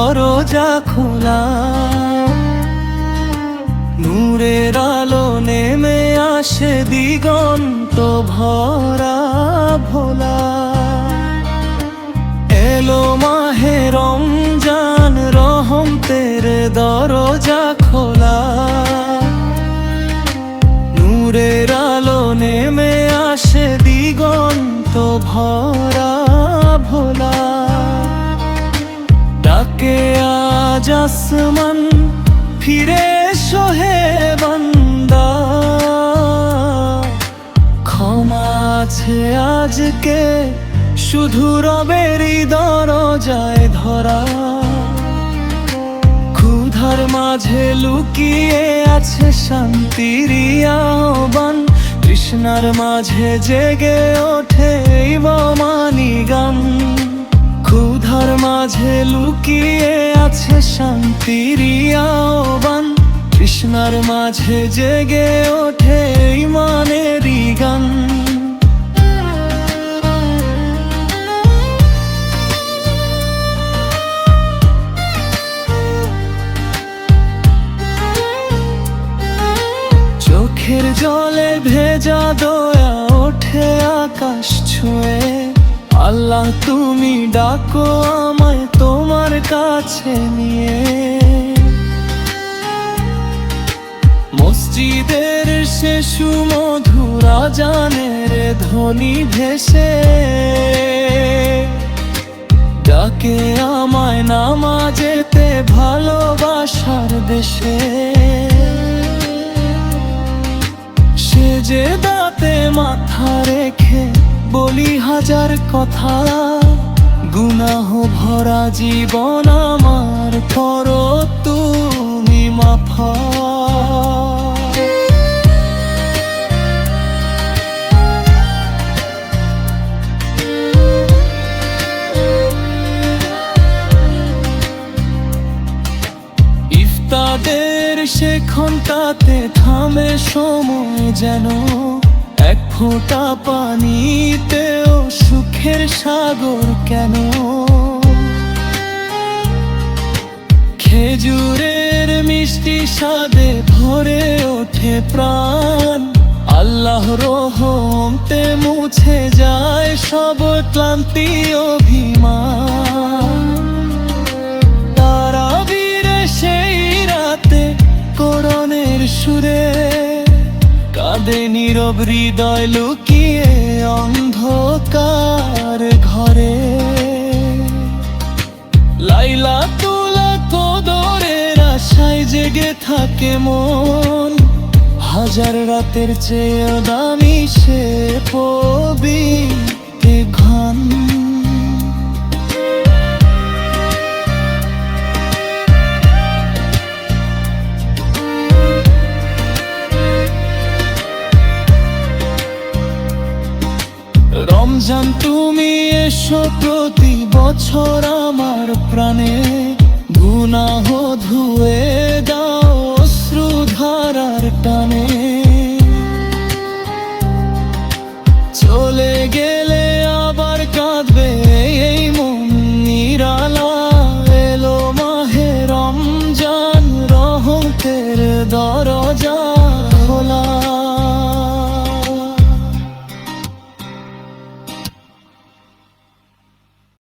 দরজা খোলা, নূরের আলো নেমে আসে দিগন্ত ভরা ভোলা। এলো মাহে রমজান, রহমতের দরজা খোলা, নূরের আলো নেমে আসে দিগন্ত ভরা ভোলা। ডাকে আজ আসমান, ফিরে এসো হে বান্দা, ক্ষমা আছে আজকে শুধু রবেরই দরজায় ধরা। ক্ষুধার মাঝে লুকিয়ে আছে শান্তির আহ্বান, তৃষ্ণার মাঝে জেগে ওঠে এই বমানি গান। ক্ষুধার মাঝে লুকিয়ে আছে শান্তির আহ্বান, তৃষ্ণার মাঝে জেগে ওঠে ঈমানেরই গান। চোখের জলে ভেজা দয়া ওঠে আকাশ ছুঁয়ে, আল্লাহ তুমি ডাকো আমায় তোমার কাছে নিয়ে। মসজিদের সে সুমধুর আজানের ধ্বনি ভেসে ডাকে আমায় নামাজেতে ভালোবাসার দেশে। সে যে দাঁতে মাথা রেখে বলি হাজার কথা, গুনাহ ভরা জীবন আমার করো তুমি মাফা। ইফতারের সে ঘন্টাতে থামে সময় যেন, এক ফোঁটা পানিতেও সুখের সাগর কেন। খেজুরের মিষ্টি স্বাদে ভরে ওঠে প্রাণ, আল্লাহ রহমতে মুছে যায় সব ক্লান্তি অভিমান। তারাবীরে সেই রাতে কোরআনের সুরে কাঁদে নীরব হৃদয় লুকিয়ে অন্ধকার ঘরে। লাইলাতুল কদরের আশায় জেগে থাকে মন, হাজার রাতের চেয়ে দামি সে পবিত্র ঘন। রমজান তুমি এসো প্রতি বছর আমার প্রাণে, গুনাহ ধুয়ে দাও অশ্রুধারার টানে। চলে গেলে